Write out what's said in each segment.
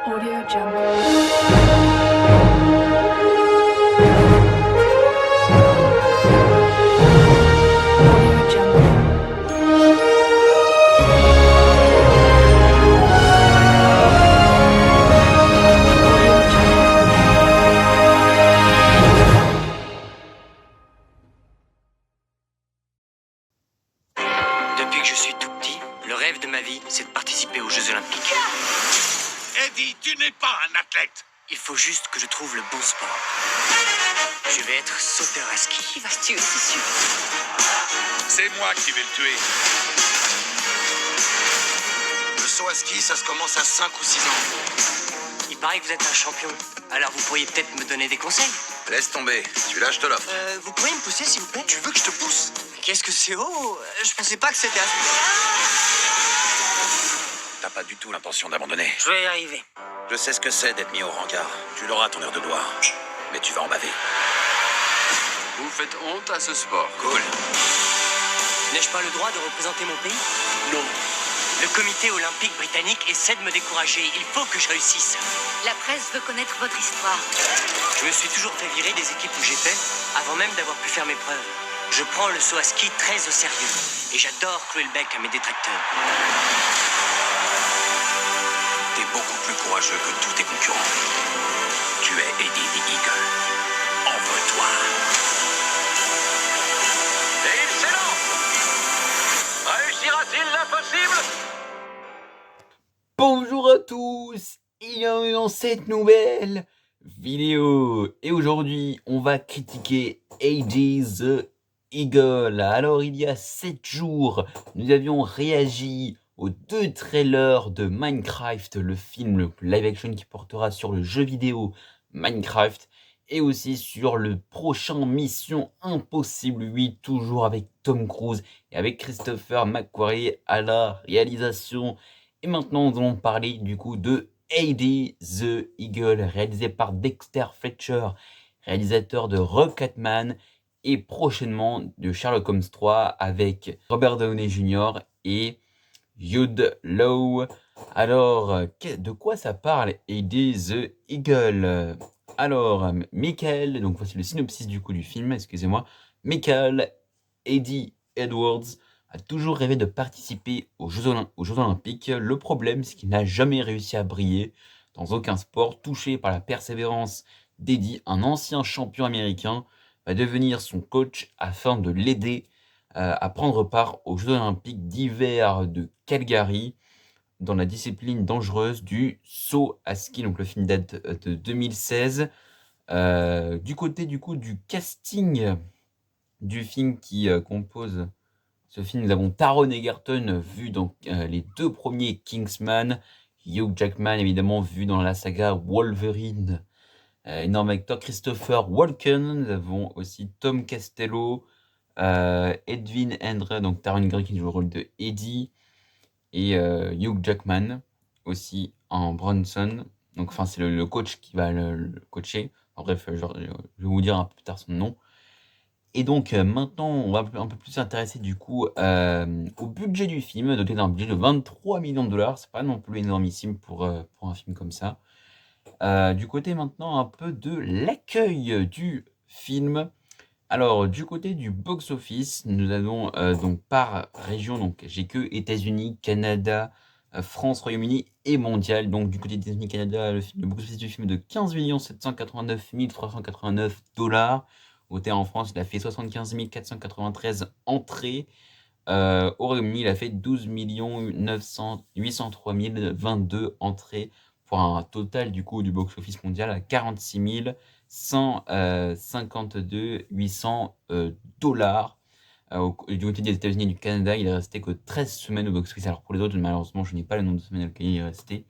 Audio Jungle. Audio Jungle. Audio Jungle. Depuis que je suis tout petit, le rêve de ma vie, c'est de participer aux Jeux Olympiques. Eddie, tu n'es pas un athlète. Il faut juste que je trouve le bon sport. Je vais être sauteur à ski. Il va se tuer, c'est sûr. C'est moi qui vais le tuer. Le saut à ski, ça se commence à 5 ou 6 ans. Il paraît que vous êtes un champion. Alors vous pourriez peut-être me donner des conseils. Laisse tomber. Celui-là, je te l'offre. Vous pourriez me pousser s'il vous plaît? Tu veux que je te pousse? Qu'est-ce que c'est haut? Je pensais pas que c'était T'as pas du tout l'intention d'abandonner. Je vais y arriver. Je sais ce que c'est d'être mis au rencard. Tu l'auras ton heure de gloire. Mais tu vas en baver. Vous faites honte à ce sport. Cool. N'ai-je pas le droit de représenter mon pays? Non. Le comité olympique britannique essaie de me décourager. Il faut que je réussisse. La presse veut connaître votre histoire. Je me suis toujours fait virer des équipes où j'étais, avant même d'avoir pu faire mes preuves. Je prends le saut à ski très au sérieux. Et j'adore clouer le bec à mes détracteurs. T'es beaucoup plus courageux que tous tes concurrents. Tu es Eddie the Eagle. Envoie-toi. Et il s'élance. Réussira-t-il l'impossible? Bonjour à tous et bienvenue dans cette nouvelle vidéo. Et aujourd'hui, on va critiquer Eddie the Eagle. Alors, il y a 7 jours, nous avions réagi aux 2 trailers de Minecraft, le film, le live action qui portera sur le jeu vidéo Minecraft, et aussi sur le prochain Mission Impossible 8, toujours avec Tom Cruise et avec Christopher McQuarrie à la réalisation. Et maintenant, nous allons parler du coup de Eddie the Eagle, réalisé par Dexter Fletcher, réalisateur de Rocketman, et prochainement de Sherlock Holmes 3 avec Robert Downey Jr. et Jude Law. Alors, de quoi ça parle Eddie the Eagle? Alors, Michael, donc voici le synopsis du coup du film, excusez-moi. Michael Eddie Edwards a toujours rêvé de participer aux Jeux Olympiques. Le problème, c'est qu'il n'a jamais réussi à briller dans aucun sport. Touché par la persévérance d'Eddie, un ancien champion américain va devenir son coach afin de l'aider à prendre part aux Jeux Olympiques d'hiver de Calgary dans la discipline dangereuse du saut à ski. Donc le film date de 2016. Du côté du coup du casting du film qui compose ce film, nous avons Taron Egerton, vu dans les 2 premiers Kingsman, Hugh Jackman évidemment vu dans la saga Wolverine, énorme acteur, Christopher Walken, nous avons aussi Tom Costello, Edwin Endre, donc Taron Egerton qui joue le rôle de Eddie, et Hugh Jackman aussi en Bronson, donc enfin c'est le coach qui va le coacher. En bref, je vais vous dire un peu plus tard son nom. Et donc maintenant, on va un peu plus s'intéresser du coup au budget du film, doté d'un budget de 23 millions de dollars. C'est pas non plus énormissime pour un film comme ça. Du côté maintenant un peu de l'accueil du film. Alors du côté du box-office, nous avons donc par région, donc j'ai que États-Unis, Canada, France, Royaume-Uni et mondial. Donc du côté des États-Unis, Canada, le box-office du film est de 15 789 389 dollars. Voté en France, il a fait 75 493 entrées. Au Royaume-Uni, il a fait 12 803 022 entrées, pour un total du coup du box-office mondial à 46 152 800 dollars. Du côté des États-Unis et du Canada, il est resté que 13 semaines au box-office. Alors pour les autres, malheureusement, je n'ai pas le nombre de semaines auxquelles il est resté.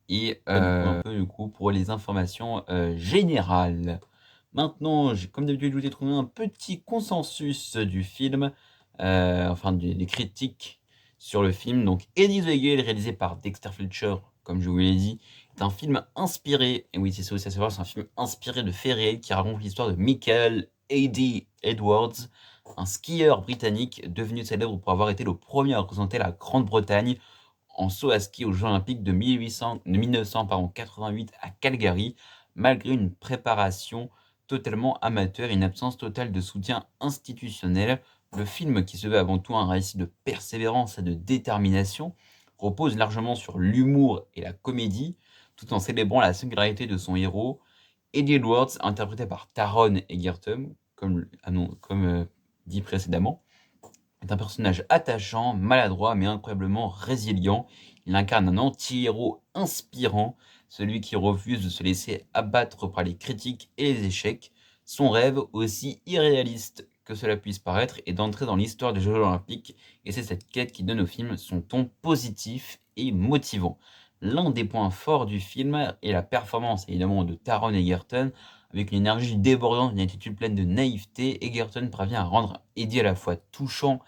Et un peu du coup pour les informations générales. Maintenant, comme d'habitude, je vous ai trouvé un petit consensus du film, enfin des critiques sur le film. Donc, Eddie the Eagle, réalisé par Dexter Fletcher, comme je vous l'ai dit, est un film inspiré, et oui, c'est ça aussi à savoir, c'est un film inspiré de faits réels qui raconte l'histoire de Michael Eddie Edwards, un skieur britannique devenu célèbre pour avoir été le premier à représenter la Grande-Bretagne en saut à ski aux Jeux olympiques de 1988 à Calgary, malgré une préparation totalement amateur et une absence totale de soutien institutionnel. Le film, qui se veut avant tout un récit de persévérance et de détermination, repose largement sur l'humour et la comédie, tout en célébrant la singularité de son héros. Eddie Edwards, interprété par Taron Egerton, comme dit précédemment, est un personnage attachant, maladroit, mais incroyablement résilient. Il incarne un anti-héros inspirant, celui qui refuse de se laisser abattre par les critiques et les échecs. Son rêve, aussi irréaliste que cela puisse paraître, est d'entrer dans l'histoire des Jeux olympiques, et c'est cette quête qui donne au film son ton positif et motivant. L'un des points forts du film est la performance, évidemment, de Taron Egerton. Avec une énergie débordante, une attitude pleine de naïveté, Egerton parvient à rendre Eddie à la fois touchant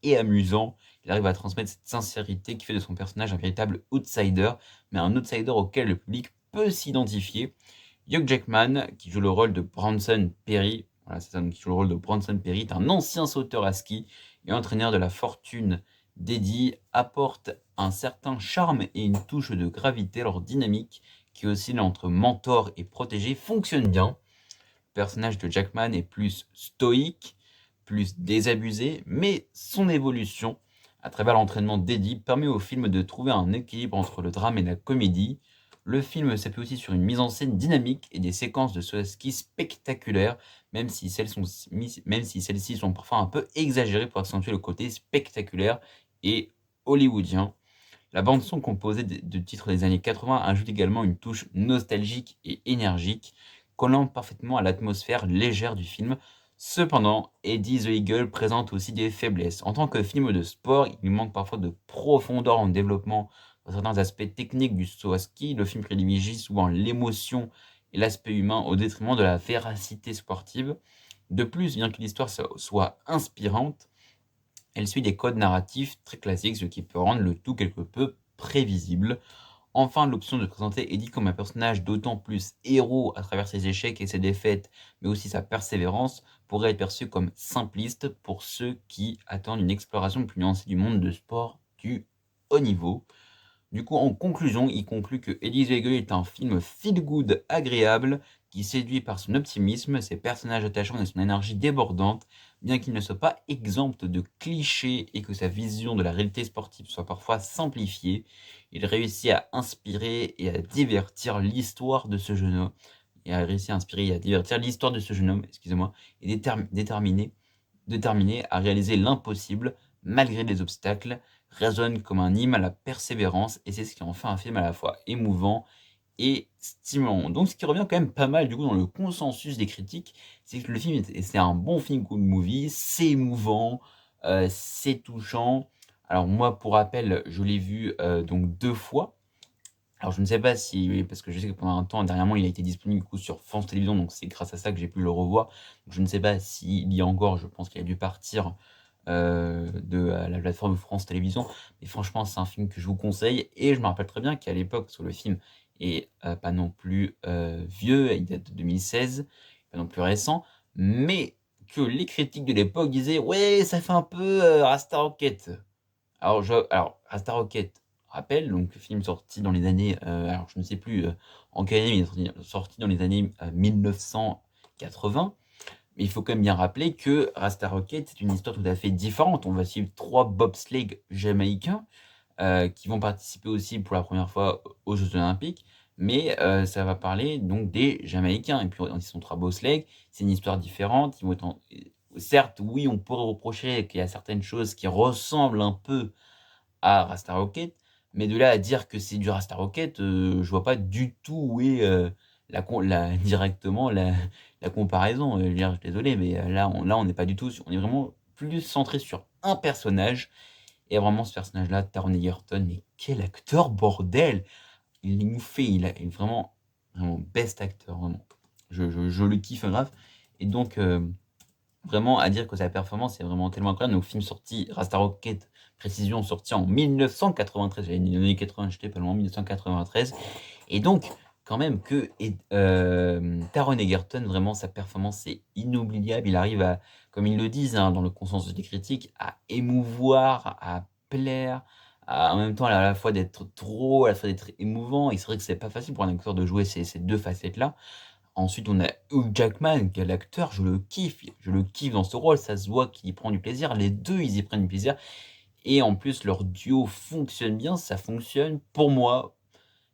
et amusant. Il arrive à transmettre cette sincérité qui fait de son personnage un véritable outsider, mais un outsider auquel le public peut s'identifier. Hugh Jackman, qui joue le rôle de Bronson Perry, voilà, c'est ça, donc, qui joue le rôle de Bronson Perry, est un ancien sauteur à ski et entraîneur de la fortune d'Eddie, apporte un certain charme et une touche de gravité. Leur dynamique, qui oscille entre mentor et protégé, fonctionne bien. Le personnage de Jackman est plus stoïque, plus désabusé, mais son évolution à travers l'entraînement d'Eddie permet au film de trouver un équilibre entre le drame et la comédie. Le film s'appuie aussi sur une mise en scène dynamique et des séquences de saut à ski spectaculaires, même si celles-ci sont parfois un peu exagérées pour accentuer le côté spectaculaire et hollywoodien. La bande-son composée de titres des années 80 ajoute également une touche nostalgique et énergique, collant parfaitement à l'atmosphère légère du film. Cependant, Eddie the Eagle présente aussi des faiblesses. En tant que film de sport, il manque parfois de profondeur en développement dans certains aspects techniques du saut à ski. Le film privilégie souvent l'émotion et l'aspect humain au détriment de la véracité sportive. De plus, bien que l'histoire soit inspirante, elle suit des codes narratifs très classiques, ce qui peut rendre le tout quelque peu prévisible. Enfin, l'option de présenter Eddie comme un personnage d'autant plus héros à travers ses échecs et ses défaites, mais aussi sa persévérance, pourrait être perçue comme simpliste pour ceux qui attendent une exploration plus nuancée du monde de sport du haut niveau. Du coup, en conclusion, il conclut que Eddie the Eagle est un film feel-good agréable qui séduit par son optimisme, ses personnages attachants et son énergie débordante, bien qu'il ne soit pas exempt de clichés et que sa vision de la réalité sportive soit parfois simplifiée. Il réussit à inspirer et à divertir l'histoire de ce jeune homme. Et a réussi à inspirer et à divertir l'histoire de ce jeune homme, et déterminé à réaliser l'impossible malgré les obstacles, résonne comme un hymne à la persévérance, et c'est ce qui en fait un film à la fois émouvant et stimulant. Donc ce qui revient quand même pas mal du coup dans le consensus des critiques, c'est que le film c'est un bon film good movie, c'est émouvant, c'est touchant. Alors moi, pour rappel, je l'ai vu donc 2 fois. Alors je ne sais pas si, parce que je sais que pendant un temps, dernièrement, il a été disponible du coup sur France Télévisions, donc c'est grâce à ça que j'ai pu le revoir. Donc je ne sais pas s'il y a encore, je pense qu'il a dû partir de la plateforme France Télévisions, mais franchement c'est un film que je vous conseille, et je me rappelle très bien qu'à l'époque, sur le film est pas non plus vieux, il date de 2016, pas non plus récent, mais que les critiques de l'époque disaient ouais, ça fait un peu Rasta Rocket. Alors Rasta Rocket, rappel, donc film sorti dans les années, alors je ne sais plus en quelle année, mais il est sorti dans les années 1980. Mais il faut quand même bien rappeler que Rasta Rocket, c'est une histoire tout à fait différente. On va suivre 3 bobsleigh jamaïcains qui vont participer aussi pour la première fois aux Jeux Olympiques. Mais ça va parler donc des Jamaïcains. Et puis ils sont 3 bobsleigh, c'est une histoire différente. Certes, oui, on pourrait reprocher qu'il y a certaines choses qui ressemblent un peu à Rasta Rocket, mais de là à dire que c'est du Rasta Rocket, je vois pas du tout où est directement la comparaison. Je veux dire, désolé, mais là on n'est pas du tout on est vraiment plus centré sur un personnage, et vraiment ce personnage-là, Taron Egerton, mais quel acteur, bordel! Il est vraiment, vraiment best acteur, vraiment. Je le kiffe grave, et donc vraiment à dire que sa performance est vraiment tellement incroyable. Donc film sorti, Rasta Rocket, précision, sorti en 1993, j'avais dit les années 80, j'étais pas loin, 1993, et donc quand même que Taron Egerton, vraiment sa performance est inoubliable. Il arrive à, comme ils le disent dans le consensus des critiques, à émouvoir, à plaire, en même temps, à la fois d'être drôle, à la fois d'être émouvant et c'est vrai que c'est pas facile pour un acteur de jouer ces 2 facettes-là. Ensuite, on a Hugh Jackman, qui est l'acteur, je le kiffe dans ce rôle, ça se voit qu'il y prend du plaisir. Les 2 ils y prennent du plaisir et en plus leur duo fonctionne bien, ça fonctionne. Pour moi,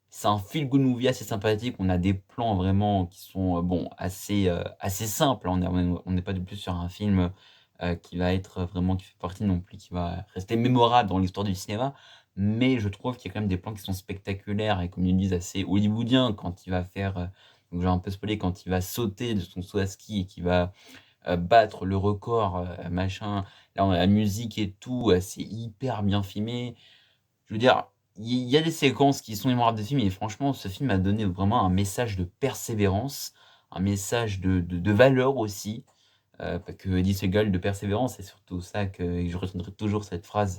c'est un feel good movie assez sympathique. On a des plans vraiment qui sont, bon, assez simples, hein. On n'est pas du tout sur un film, qui va être vraiment qui fait partie non plus qui va rester mémorable dans l'histoire du cinéma. Mais je trouve qu'il y a quand même des plans qui sont spectaculaires et comme ils disent assez hollywoodiens quand il va faire, donc je vais un peu spoiler, quand il va sauter de son saut à ski et qu'il va, battre le record, machin. Là, on a la musique et tout, c'est hyper bien filmé. Je veux dire, il y a des séquences qui sont mémorables de film et franchement, ce film a donné vraiment un message de persévérance, un message de valeur aussi, pas que Eddie Seagal de persévérance, c'est surtout ça que je retiendrai toujours cette phrase,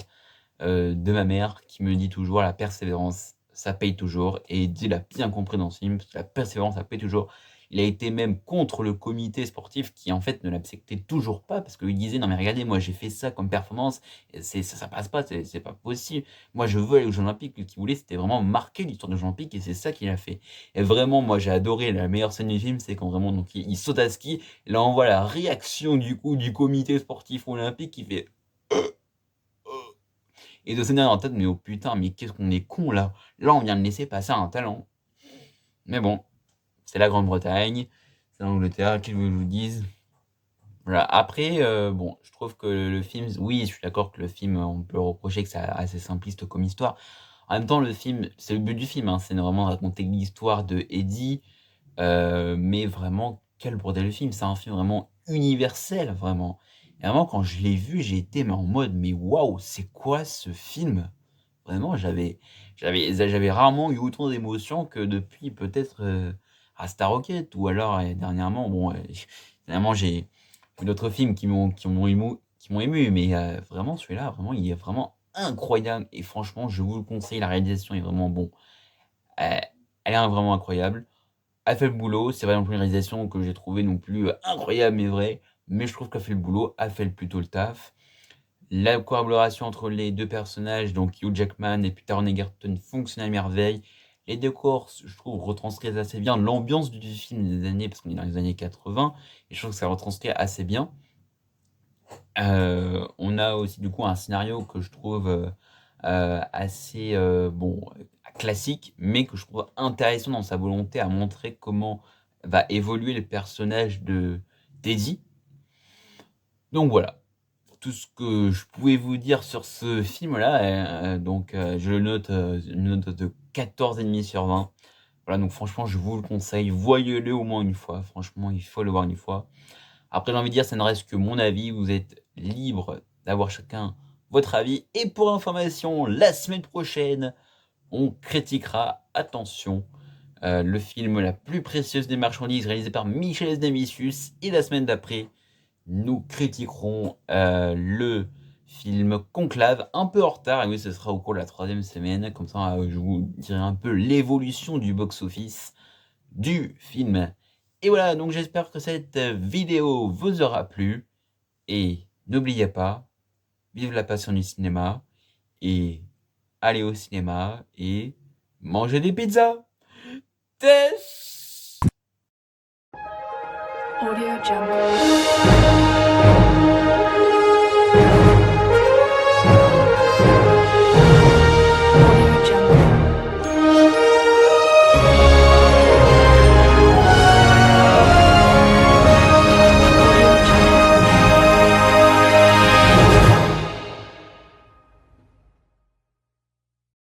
de ma mère qui me dit toujours: «La persévérance, ça paye toujours» et Eddie l'a bien compris dans ce film, parce que la persévérance, ça paye toujours. Il a été même contre le comité sportif qui, en fait, ne l'acceptait toujours pas parce qu'il disait: «Non mais regardez, moi j'ai fait ça comme performance et ça passe pas, c'est pas possible. Moi je veux aller aux Jeux olympiques». Ce qu'il voulait, c'était vraiment marquer l'histoire des Jeux olympiques et c'est ça qu'il a fait et vraiment, moi j'ai adoré la meilleure scène du film, c'est quand vraiment donc il saute à ski, là on voit la réaction du coup du comité sportif olympique qui fait et de se dire en tête: «Mais oh putain, mais qu'est-ce qu'on est con là! Là on vient de laisser passer un talent». Mais bon, c'est la Grande-Bretagne, c'est l'Angleterre, qu'est-ce que je vous dise? Voilà, après, bon, je trouve que le film oui, je suis d'accord que le film, on peut reprocher que c'est assez simpliste comme histoire. En même temps, le film c'est le but du film, hein, c'est de vraiment raconter l'histoire de Eddie, mais vraiment, quel bordel de film! C'est un film vraiment universel, vraiment. Et vraiment quand je l'ai vu, j'ai été mais en mode: «Mais waouh, c'est quoi ce film?» Vraiment, j'avais rarement eu autant d'émotions que depuis peut-être, Star Rocket ou alors, dernièrement, bon, dernièrement j'ai vu d'autres films qui m'ont ému, mais vraiment celui-là, vraiment, il est vraiment incroyable et franchement, je vous le conseille, la réalisation est vraiment bon. Elle elle est vraiment incroyable. Elle fait le boulot, c'est pas non plus une réalisation que j'ai trouvée non plus, incroyable mais vraie, mais je trouve qu'elle fait le boulot, elle fait plutôt le taf. La collaboration entre les 2 personnages, donc Hugh Jackman et puis Taron Egerton fonctionne à merveille. Les décors, je trouve, retranscrivent assez bien l'ambiance du film des années parce qu'on est dans les années 80 et je trouve que ça retranscrit assez bien. On a aussi du coup un scénario que je trouve, assez, bon, classique, mais que je trouve intéressant dans sa volonté à montrer comment va évoluer le personnage de d'Eddie. Donc voilà, tout ce que je pouvais vous dire sur ce film-là, donc je le note, une note de 14,5 sur 20. Voilà, donc franchement, je vous le conseille, voyez-le au moins une fois, franchement, il faut le voir une fois. Après, j'ai envie de dire, ça ne reste que mon avis, vous êtes libre d'avoir chacun votre avis et pour information, la semaine prochaine, on critiquera, attention, le film La plus précieuse des marchandises réalisé par Michel Hazanavicius et la semaine d'après, nous critiquerons, le film Conclave, un peu en retard et oui, ce sera au cours de la 3e semaine, comme ça, je vous dirai un peu l'évolution du box-office du film. Et voilà, donc j'espère que cette vidéo vous aura plu et n'oubliez pas, vive la passion du cinéma et allez au cinéma et mangez des pizzas! Tess Audio Jungle.